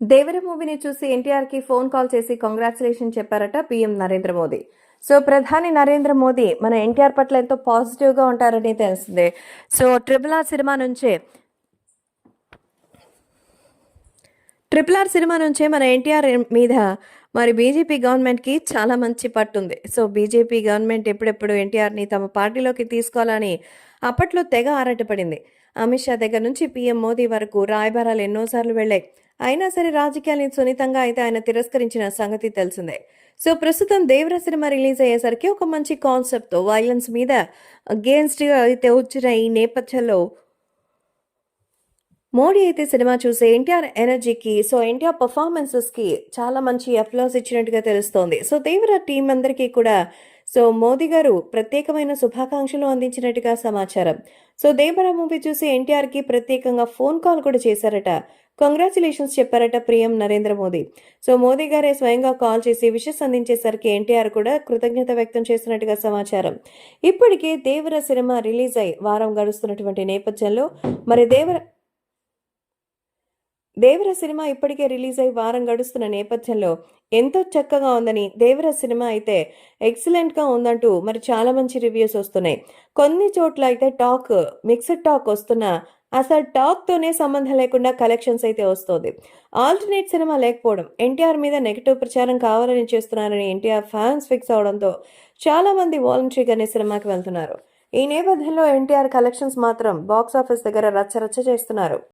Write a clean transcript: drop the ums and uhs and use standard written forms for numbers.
దేవర మూవీని చూసి ఎన్టీఆర్కి ఫోన్ కాల్ చేసి కంగ్రాచులేషన్ చెప్పారట పీఎం నరేంద్ర మోదీ. సో ప్రధాని నరేంద్ర మోదీ మన ఎన్టీఆర్ పట్ల ఎంతో పాజిటివ్గా ఉంటారని తెలిసిందే. సో ట్రిపుల్ ఆర్ సినిమా నుంచే మన ఎన్టీఆర్ మీద మరి బీజేపీ గవర్నమెంట్కి చాలా మంచి పట్టుంది. సో బీజేపీ గవర్నమెంట్ ఎప్పుడెప్పుడు ఎన్టీఆర్ని తమ పార్టీలోకి తీసుకోవాలని అప్పట్లో తెగ ఆరాటపడింది. అమిత్ షా దగ్గర నుంచి పీఎం మోదీ వరకు రాయబారాలు ఎన్నోసార్లు వెళ్లాయి. అయినా సరే రాజకీయాల్ని సున్నితంగా అయితే ఆయన తిరస్కరించిన సంగతి తెలిసిందే. సో ప్రస్తుతం దేవర సినిమా రిలీజ్ అయ్యేసరికి ఒక మంచి కాన్సెప్ట్తో వైలెన్స్ మీద అగేన్స్ట్గా అయితే వచ్చిన ఈ నేపథ్యంలో మోడీ అయితే సినిమా చూసి ఎన్టీఆర్ ఎనర్జీకి ఎన్టీఆర్ పర్ఫార్మెన్సెస్కి చాలా మంచి అప్లాస్ ఇచ్చినట్టుగా తెలుస్తోంది. సో దేవర టీం అందరికీ కూడా మోదీ గారు ప్రత్యేకమైన శుభాకాంక్షలు అందించినట్టుగా సమాచారం. దేవర మూవీ చూసి ఎన్టీఆర్కి ప్రత్యేకంగా ఫోన్ కాల్ కూడా చేశారట. కంగ్రాచులేషన్స్ చెప్పారట పీఎం నరేంద్ర మోదీ. మోదీ గారే స్వయంగా కాల్ చేసి విషెస్ అందించేసరికి ఎన్టీఆర్ కూడా కృతజ్ఞత వ్యక్తం చేసినట్టుగా సమాచారం. ఇప్పటికే దేవర సినిమా రిలీజ్ అయి వారం గడుస్తున్నటువంటి నేపథ్యంలో మరి దేవర సినిమా ఇప్పటికే రిలీజ్ అయి వారం గడుస్తున్న నేపథ్యంలో ఎంతో చక్కగా ఉందని, దేవర సినిమా అయితే ఎక్సలెంట్గా ఉందంటూ మరి చాలా మంచి రివ్యూస్ వస్తున్నాయి. కొన్ని చోట్ల అయితే మిక్స్డ్ టాక్ వస్తున్నా అసలు టాక్తోనే సంబంధం లేకుండా కలెక్షన్స్ అయితే వస్తుంది. ఆల్టర్నేట్ సినిమా లేకపోవడం, ఎన్టీఆర్ మీద నెగిటివ్ ప్రచారం కావాలని చేస్తున్నారని ఎన్టీఆర్ ఫ్యాన్స్ ఫిక్స్ అవడంతో చాలా మంది వాలంటరీగానే సినిమాకి వెళ్తున్నారు. ఈ నేపథ్యంలో ఎన్టీఆర్ కలెక్షన్స్ మాత్రం బాక్సాఫీస్ దగ్గర రచ్చరచ్చ చేస్తున్నారు.